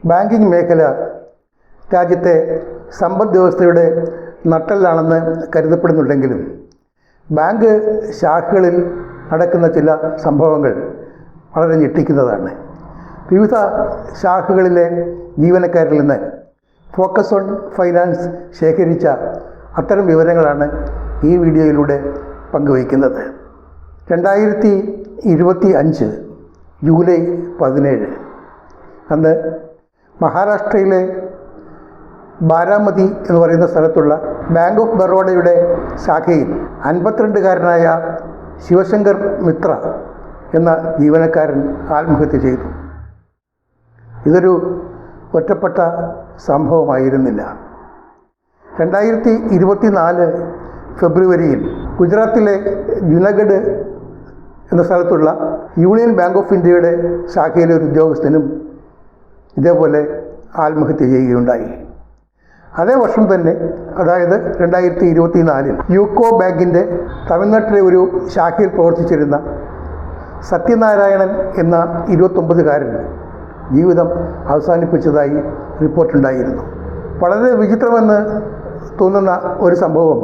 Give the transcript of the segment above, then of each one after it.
Banking മേഖല രാജ്യത്തെ സമ്പദ് വ്യവസ്ഥയുടെ നട്ടെല്ലാണെന്ന് കരുതപ്പെടുന്നുണ്ടെങ്കിലും ബാങ്ക് ശാഖകളിൽ നടക്കുന്ന ചില സംഭവങ്ങൾ വളരെ ഞെട്ടിക്കുന്നതാണ്. വിവിധ ശാഖകളിലെ ജീവനക്കാരിൽ നിന്ന് ഫോക്കസ് ഓൺ ഫൈനാൻസ് ശേഖരിച്ച അത്തരം വിവരങ്ങളാണ് ഈ വീഡിയോയിലൂടെ പങ്കുവയ്ക്കുന്നത്. 2025 ജൂലൈ 17 അന്ന് മഹാരാഷ്ട്രയിലെ ബാരാമതി എന്ന് പറയുന്ന സ്ഥലത്തുള്ള ബാങ്ക് ഓഫ് ബറോഡയുടെ ശാഖയിൽ 52-കാരനായ ശിവശങ്കർ മിത്ര എന്ന ജീവനക്കാരൻ ആത്മഹത്യ ചെയ്തു. ഇതൊരു ഒറ്റപ്പെട്ട സംഭവമായിരുന്നില്ല. 2024 ഫെബ്രുവരിയിൽ ഗുജറാത്തിലെ ജുനഗഡ് എന്ന സ്ഥലത്തുള്ള യൂണിയൻ ബാങ്ക് ഓഫ് ഇന്ത്യയുടെ ശാഖയിലെ ഒരു ഉദ്യോഗസ്ഥനും ഇതേപോലെ ആത്മഹത്യ ചെയ്യുകയുണ്ടായി. അതേ വർഷം തന്നെ, അതായത് 2024 യൂക്കോ ബാങ്കിൻ്റെ തമിഴ്നാട്ടിലെ ഒരു ശാഖയിൽ പ്രവർത്തിച്ചിരുന്ന സത്യനാരായണൻ എന്ന 29-കാരൻ ജീവിതം അവസാനിപ്പിച്ചതായി റിപ്പോർട്ടുണ്ടായിരുന്നു. വളരെ വിചിത്രമെന്ന് തോന്നുന്ന ഒരു സംഭവം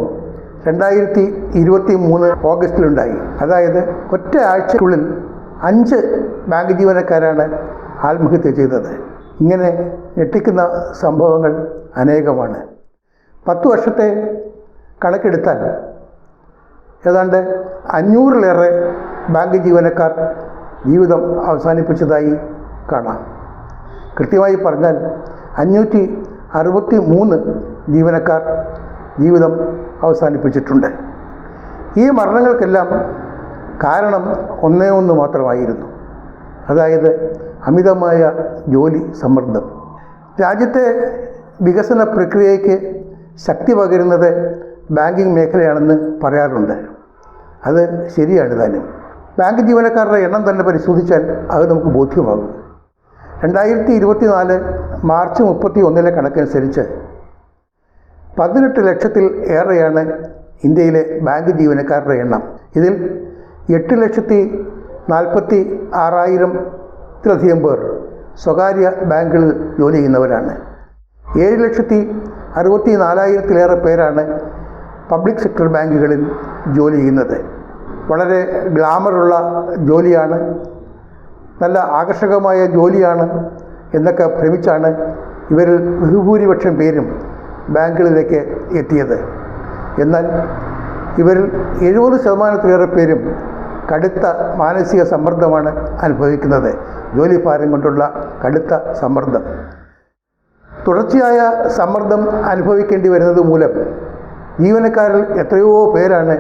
2023 ഓഗസ്റ്റിലുണ്ടായി. അതായത് ഒറ്റ ആഴ്ചയ്ക്കുള്ളിൽ 5 ബാങ്ക് ജീവനക്കാരാണ് ആത്മഹത്യ ചെയ്തത്. ഇങ്ങനെ ഞെട്ടിക്കുന്ന സംഭവങ്ങൾ അനേകമാണ്. 10 വർഷത്തെ കണക്കെടുത്താൽ ഏതാണ്ട് 500-ലേറെ ബാങ്ക് ജീവനക്കാർ ജീവിതം അവസാനിപ്പിച്ചതായി കാണാം. കൃത്യമായി പറഞ്ഞാൽ 563 ജീവനക്കാർ ജീവിതം അവസാനിപ്പിച്ചിട്ടുണ്ട്. ഈ മരണങ്ങൾക്കെല്ലാം കാരണം ഒന്നേ ഒന്ന് മാത്രമായിരുന്നു, അതായത് അമിതമായ ജോലി സമ്മർദ്ദം. രാജ്യത്തെ വികസന പ്രക്രിയയ്ക്ക് ശക്തി പകരുന്നത് ബാങ്കിംഗ് മേഖലയാണെന്ന് പറയാറുണ്ട്. അത് ശരിയാണ് താനും. ബാങ്ക് ജീവനക്കാരുടെ എണ്ണം തന്നെ പരിശോധിച്ചാൽ അത് നമുക്ക് ബോധ്യമാകും. 2024 മാർച്ച് 31 കണക്കനുസരിച്ച് 18 ലക്ഷത്തിൽ ഏറെയാണ് ഇന്ത്യയിലെ ബാങ്ക് ജീവനക്കാരുടെ എണ്ണം. ഇതിൽ 8,46,000-ത്തിലധികം പേർ സ്വകാര്യ ബാങ്കുകളിൽ ജോലി ചെയ്യുന്നവരാണ്. 7,64,000-ത്തിലേറെ പേരാണ് പബ്ലിക് സെക്ടർ ബാങ്കുകളിൽ ജോലി ചെയ്യുന്നത്. വളരെ ഗ്ലാമറുള്ള ജോലിയാണ്, നല്ല ആകർഷകമായ ജോലിയാണ് എന്നൊക്കെ ഭ്രമിച്ചാണ് ഇവരിൽ ബഹുഭൂരിപക്ഷം പേരും ബാങ്കുകളിലേക്ക് എത്തിയത്. എന്നാൽ ഇവരിൽ 70%-ത്തിലേറെ പേരും കടുത്ത മാനസിക സമ്മർദ്ദമാണ് അനുഭവിക്കുന്നത്. ജോലിഭാരം കൊണ്ടുള്ള കടുത്ത സമ്മർദ്ദം. തുടർച്ചയായ സമ്മർദ്ദം അനുഭവിക്കേണ്ടി വരുന്നത് മൂലം ജീവനക്കാരിൽ എത്രയോ പേരാണ്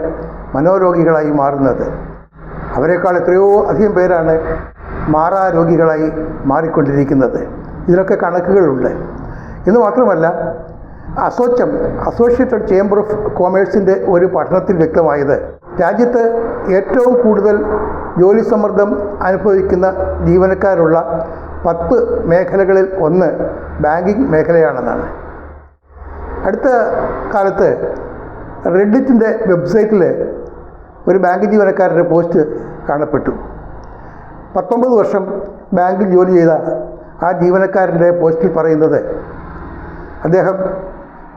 മനോരോഗികളായി മാറുന്നത്. അവരെക്കാൾ എത്രയോ അധികം പേരാണ് മാറാരോഗികളായി മാറിക്കൊണ്ടിരിക്കുന്നത്. ഇതിനൊക്കെ കണക്കുകളുണ്ട്. എന്ന് മാത്രമല്ല, അസോസിയേറ്റഡ് ചേംബർ ഓഫ് കൊമേഴ്സിൻ്റെ ഒരു പഠനത്തിൽ വ്യക്തമായത് രാജ്യത്ത് ഏറ്റവും കൂടുതൽ ജോലി സമ്മർദ്ദം അനുഭവിക്കുന്ന ജീവനക്കാരുള്ള 10 മേഖലകളിൽ ഒന്ന് ബാങ്കിംഗ് മേഖലയാണെന്നാണ്. അടുത്ത കാലത്ത് റെഡിറ്റിൻ്റെ വെബ്സൈറ്റിൽ ഒരു ബാങ്ക് ജീവനക്കാരുടെ പോസ്റ്റ് കാണപ്പെട്ടു. 19 വർഷം ബാങ്കിൽ ജോലി ചെയ്ത ആ ജീവനക്കാരൻ്റെ പോസ്റ്റിൽ പറയുന്നത്, അദ്ദേഹം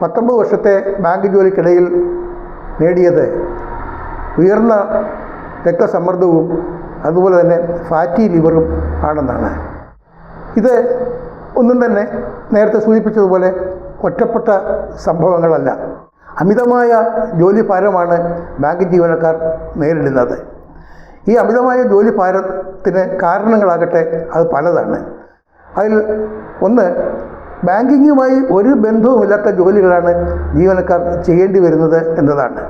19 വർഷത്തെ ബാങ്ക് ജോലിക്കിടയിൽ നേടിയത് ഉയർന്ന രക്തസമ്മർദ്ദവും അതുപോലെ തന്നെ ഫാറ്റി ലിവറും ആണെന്നാണ്. ഇത് ഒന്നും തന്നെ നേരത്തെ സൂചിപ്പിച്ചതുപോലെ ഒറ്റപ്പെട്ട സംഭവങ്ങളല്ല. അമിതമായ ജോലി ഭാരമാണ് ബാങ്ക് ജീവനക്കാർ നേരിടുന്നത്. ഈ അമിതമായ ജോലി ഭാരത്തിന് കാരണങ്ങളാകട്ടെ അത് പലതാണ്. അതിൽ ഒന്ന്, ബാങ്കിങ്ങുമായി ഒരു ബന്ധവുമില്ലാത്ത ജോലികളാണ് ജീവനക്കാർ ചെയ്യേണ്ടി വരുന്നത് എന്നതാണ്.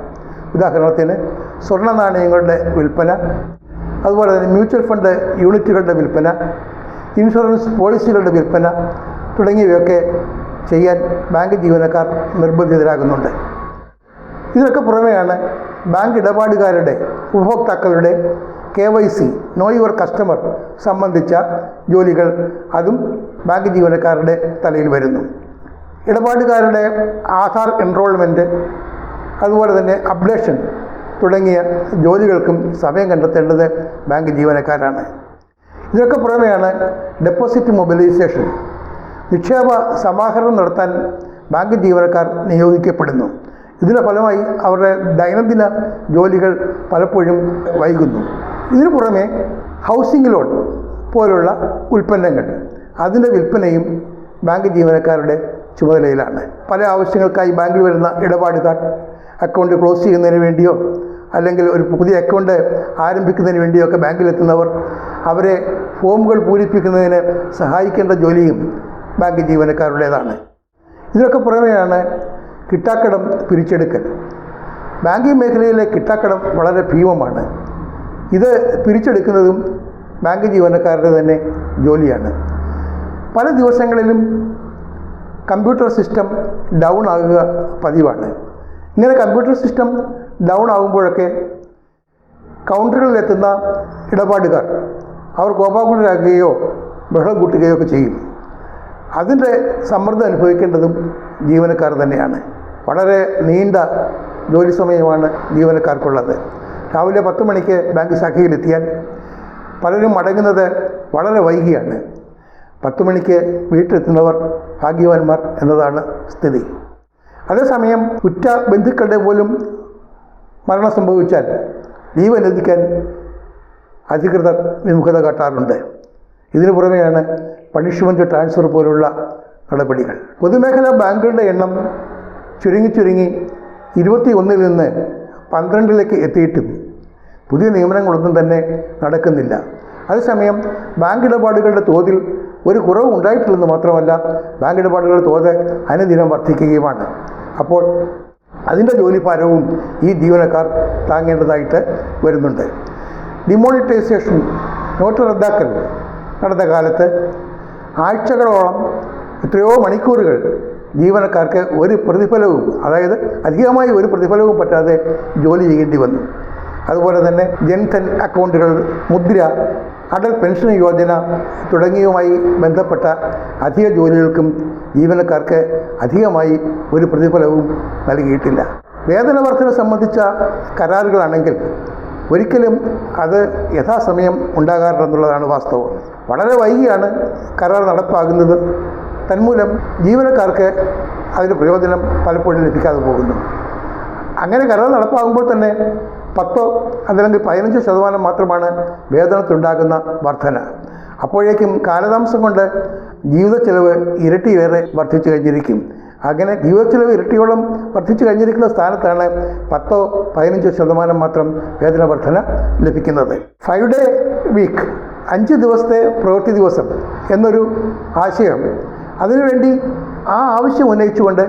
ഉദാഹരണത്തിന് സ്വർണ്ണ നാണയങ്ങളുടെ വിൽപ്പന, അതുപോലെ തന്നെ മ്യൂച്വൽ ഫണ്ട് യൂണിറ്റുകളുടെ വിൽപ്പന, ഇൻഷുറൻസ് പോളിസികളുടെ വിൽപ്പന തുടങ്ങിയവയൊക്കെ ചെയ്യാൻ ബാങ്ക് ജീവനക്കാർ നിർബന്ധിതരാകുന്നുണ്ട്. ഇതിനൊക്കെ പുറമെയാണ് ബാങ്ക് ഇടപാടുകാരുടെ, ഉപഭോക്താക്കളുടെ KYC നോ യുവർ കസ്റ്റമർ സംബന്ധിച്ച ജോലികൾ. അതും ബാങ്ക് ജീവനക്കാരുടെ തലയിൽ വരുന്നു. ഇടപാടുകാരുടെ ആധാർ എൻറോൾമെൻറ്റ്, അതുപോലെ തന്നെ അപ്ഡേഷൻ തുടങ്ങിയ ജോലികൾക്കും സമയം കണ്ടെത്തേണ്ടത് ബാങ്ക് ജീവനക്കാരാണ്. ഇതിനൊക്കെ പുറമെയാണ് ഡെപ്പോസിറ്റ് മൊബിലൈസേഷൻ, നിക്ഷേപ സമാഹരണം നടത്താൻ ബാങ്ക് ജീവനക്കാർ നിയോഗിക്കപ്പെടുന്നു. ഇതിൻ്റെ ഫലമായി അവരുടെ ദൈനംദിന ജോലികൾ പലപ്പോഴും വൈകുന്നു. ഇതിനു പുറമെ ഹൗസിംഗ് ലോൺ പോലുള്ള ഉൽപ്പന്നങ്ങൾ അതിൻ്റെ വിൽപ്പനയും ബാങ്ക് ജീവനക്കാരുടെ ചുമതലയിലാണ്. പല ആവശ്യങ്ങൾക്കായി ബാങ്കിൽ വരുന്ന ഇടപാടുകാർ അക്കൗണ്ട് ക്ലോസ് ചെയ്യുന്നതിന് വേണ്ടിയോ അല്ലെങ്കിൽ ഒരു പുതിയ അക്കൗണ്ട് ആരംഭിക്കുന്നതിന് വേണ്ടിയോ ഒക്കെ ബാങ്കിലെത്തുന്നവർ അവരെ ഫോമുകൾ പൂരിപ്പിക്കുന്നതിന് സഹായിക്കേണ്ട ജോലിയും ബാങ്ക് ജീവനക്കാരുടേതാണ്. ഇതിനൊക്കെ പുറമെയാണ് കിട്ടാക്കടം പിരിച്ചെടുക്കൽ. ബാങ്കിങ് മേഖലയിലെ കിട്ടാക്കടം വളരെ ഭീമമാണ്. ഇത് പിരിച്ചെടുക്കുന്നതും ബാങ്ക് ജീവനക്കാരുടെ തന്നെ ജോലിയാണ്. പല ദിവസങ്ങളിലും കമ്പ്യൂട്ടർ സിസ്റ്റം ഡൗൺ ആകുക പതിവാണ്. ഇങ്ങനെ കമ്പ്യൂട്ടർ സിസ്റ്റം ഡൗൺ ആകുമ്പോഴൊക്കെ കൗണ്ടറുകളിലെത്തുന്ന ഇടപാടുകാർ അവർ കോപാകുലരാകുകയോ ബഹളം കൂട്ടുകയോ ഒക്കെ ചെയ്യും. അതിൻ്റെ സമ്മർദ്ദം അനുഭവിക്കേണ്ടതും ജീവനക്കാർ തന്നെയാണ്. വളരെ നീണ്ട ജോലി സമയമാണ് ജീവനക്കാർക്കുള്ളത്. രാവിലെ 10 മണിക്ക് ബാങ്ക് ശാഖയിലെത്തിയാൽ പലരും മടങ്ങുന്നത് വളരെ വൈകിയാണ്. 10 മണിക്ക് വീട്ടിലെത്തുന്നവർ ഭാഗ്യവാന്മാർ എന്നതാണ് സ്ഥിതി. അതേസമയം ഉറ്റ ബന്ധുക്കളുടെ പോലും മരണം സംഭവിച്ചാൽ ലീവ് അനുവദിക്കാൻ അധികൃതർ വിമുഖത കാട്ടാറുണ്ട്. ഇതിനു പുറമെയാണ് പണിഷ്മെൻറ്റ് ട്രാൻസ്ഫർ പോലുള്ള നടപടികൾ. പൊതുമേഖലാ ബാങ്കുകളുടെ എണ്ണം ചുരുങ്ങി 21 നിന്ന് 12 എത്തിയിട്ടും പുതിയ നിയമനങ്ങളൊന്നും തന്നെ നടക്കുന്നില്ല. അതേസമയം ബാങ്ക് ഇടപാടുകളുടെ തോതിൽ ഒരു കുറവും ഉണ്ടായിട്ടില്ലെന്ന് മാത്രമല്ല, ബാങ്ക് ഇടപാടുകളുടെ തോത് അനുദിനം വർദ്ധിക്കുകയുമാണ്. അപ്പോൾ അതിൻ്റെ ജോലിഭാരവും ഈ ജീവനക്കാർ താങ്ങേണ്ടതായിട്ട് വരുന്നുണ്ട്. ഡിമോണിറ്റൈസേഷൻ, നോട്ട് റദ്ദാക്കൽ നടന്ന കാലത്ത് ആഴ്ചകളോളം എത്രയോ മണിക്കൂറുകൾ ജീവനക്കാർക്ക് ഒരു പ്രതിഫലവും, അതായത് അധികമായി ഒരു പ്രതിഫലവും പറ്റാതെ ജോലി ചെയ്യേണ്ടി വന്നു. അതുപോലെ തന്നെ ജൻധൻ അക്കൗണ്ടുകൾ, മുദ്ര, അടൽ പെൻഷൻ യോജന തുടങ്ങിയവുമായി ബന്ധപ്പെട്ട അധിക ജോലികൾക്കും ജീവനക്കാർക്ക് അധികമായി ഒരു പ്രതിഫലവും നൽകിയിട്ടില്ല. വേതന വർധന സംബന്ധിച്ച കരാറുകളാണെങ്കിൽ ഒരിക്കലും അത് യഥാസമയം ഉണ്ടാകാറില്ലെന്നുള്ളതാണ് വാസ്തവം. വളരെ വൈകിയാണ് കരാർ നടപ്പാകുന്നത്. തന്മൂലം ജീവനക്കാർക്ക് അതിൻ്റെ പ്രയോജനം പലപ്പോഴും ലഭിക്കാതെ പോകുന്നു. അങ്ങനെ കരാർ നടപ്പാകുമ്പോൾ തന്നെ 10 അതല്ലെങ്കിൽ 15% മാത്രമാണ് വേതനത്തിലുണ്ടാകുന്ന വർധന. അപ്പോഴേക്കും കാലതാമസം കൊണ്ട് ജീവിത ചെലവ് ഇരട്ടിയേറെ വർദ്ധിച്ചു കഴിഞ്ഞിരിക്കും. അങ്ങനെ ജീവിത ചെലവ് ഇരട്ടിയോളം വർദ്ധിച്ചു കഴിഞ്ഞിരിക്കുന്ന സ്ഥാനത്താണ് 10-15% മാത്രം വേതന വർധന ലഭിക്കുന്നത്. 5 ഡേ വീക്ക്, 5 ദിവസത്തെ പ്രവൃത്തി ദിവസം എന്നൊരു ആശയം, അതിനുവേണ്ടി ആ ആവശ്യം ഉന്നയിച്ചുകൊണ്ട്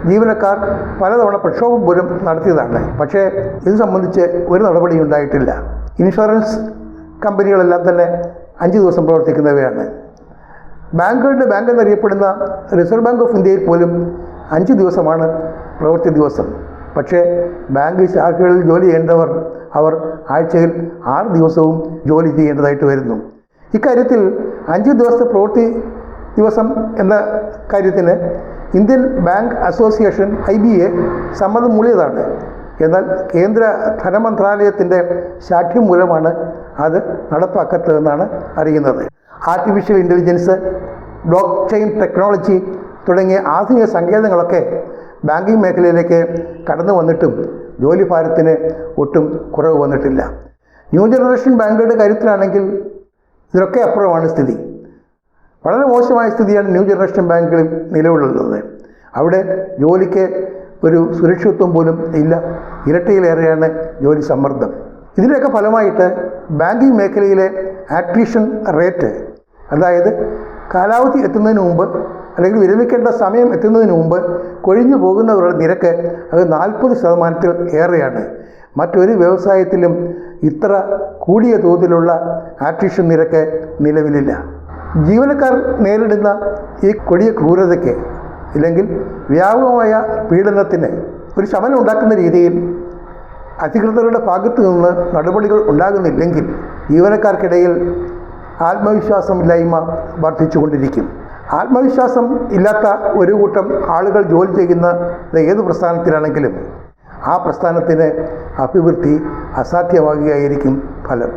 ജീവനക്കാർ പലതവണ പ്രക്ഷോഭം പോലും നടത്തിയതാണ്. പക്ഷേ ഇത് സംബന്ധിച്ച് ഒരു നടപടി ഉണ്ടായിട്ടില്ല. ഇൻഷുറൻസ് കമ്പനികളെല്ലാം തന്നെ 5 ദിവസം പ്രവർത്തിക്കുന്നവയാണ്. ബാങ്കുകളുടെ ബാങ്ക് എന്നറിയപ്പെടുന്ന റിസർവ് ബാങ്ക് ഓഫ് ഇന്ത്യയിൽ പോലും 5 ദിവസമാണ് പ്രവൃത്തി ദിവസം. പക്ഷേ ബാങ്ക് ശാഖകളിൽ ജോലി ചെയ്യേണ്ടവർ അവർ ആഴ്ചയിൽ 6 ദിവസവും ജോലി ചെയ്യേണ്ടതായിട്ട് വരുന്നു. ഇക്കാര്യത്തിൽ 5 ദിവസത്തെ പ്രവൃത്തി ദിവസം എന്ന കാര്യത്തിന് ഇന്ത്യൻ ബാങ്ക് അസോസിയേഷൻ IBA സമ്മതം മൂളിയതാണ്. എന്നാൽ കേന്ദ്ര ധനമന്ത്രാലയത്തിൻ്റെ ശാഠ്യം മൂലമാണ് അത് നടപ്പാക്കാത്തതെന്നാണ് അറിയുന്നത്. Artificial intelligence, block chain technology തുടങ്ങിയ ആധുനിക സങ്കേതങ്ങളൊക്കെ ബാങ്കിങ് മേഖലയിലേക്ക് കടന്നു വന്നിട്ടും ജോലിഭാരത്തിന് ഒട്ടും കുറവ് വന്നിട്ടില്ല. ന്യൂ ജനറേഷൻ ബാങ്കുകളുടെ കാര്യത്തിലാണെങ്കിൽ ഇതിനൊക്കെ അപ്പുറമാണ് സ്ഥിതി. വളരെ മോശമായ സ്ഥിതിയാണ് ന്യൂ ജനറേഷൻ ബാങ്കുകളിൽ നിലവിലുള്ളത്. അവിടെ ജോലിക്ക് ഒരു സുരക്ഷിതത്വം പോലും ഇല്ല. ഇരട്ടിയിലേറെയാണ് ജോലി സമ്മർദ്ദം. ഇതിൻ്റെയൊക്കെ ഫലമായിട്ട് ബാങ്കിങ് മേഖലയിലെ ആട്രിഷൻ റേറ്റ്, അതായത് കാലാവധി എത്തുന്നതിന് മുമ്പ് അല്ലെങ്കിൽ വിരമിക്കേണ്ട സമയം എത്തുന്നതിന് മുമ്പ് കൊഴിഞ്ഞു പോകുന്നവരുടെ നിരക്ക് അത് 40% ഏറെയാണ്. മറ്റൊരു വ്യവസായത്തിലും ഇത്ര കൂടിയ തോതിലുള്ള ആട്രിഷൻ നിരക്ക് നിലവിലില്ല. ജീവനക്കാർ നേരിടുന്ന ഈ കൊടിയ ക്രൂരതയ്ക്ക് ഇല്ലെങ്കിൽ വ്യാപകമായ പീഡനത്തിന് ഒരു ശമനം ഉണ്ടാക്കുന്ന രീതിയിൽ അധികൃതരുടെ ഭാഗത്തു നിന്ന് നടപടികൾ ഉണ്ടാകുന്നില്ലെങ്കിൽ ജീവനക്കാർക്കിടയിൽ ആത്മവിശ്വാസമില്ലായ്മ വർദ്ധിച്ചുകൊണ്ടിരിക്കും. ആത്മവിശ്വാസം ഇല്ലാത്ത ഒരു കൂട്ടം ആളുകൾ ജോലി ചെയ്യുന്ന ഏത് പ്രസ്ഥാനത്തിലാണെങ്കിലും ആ പ്രസ്ഥാനത്തിന് അഭിവൃദ്ധി അസാധ്യമാകുകയായിരിക്കും ഫലം.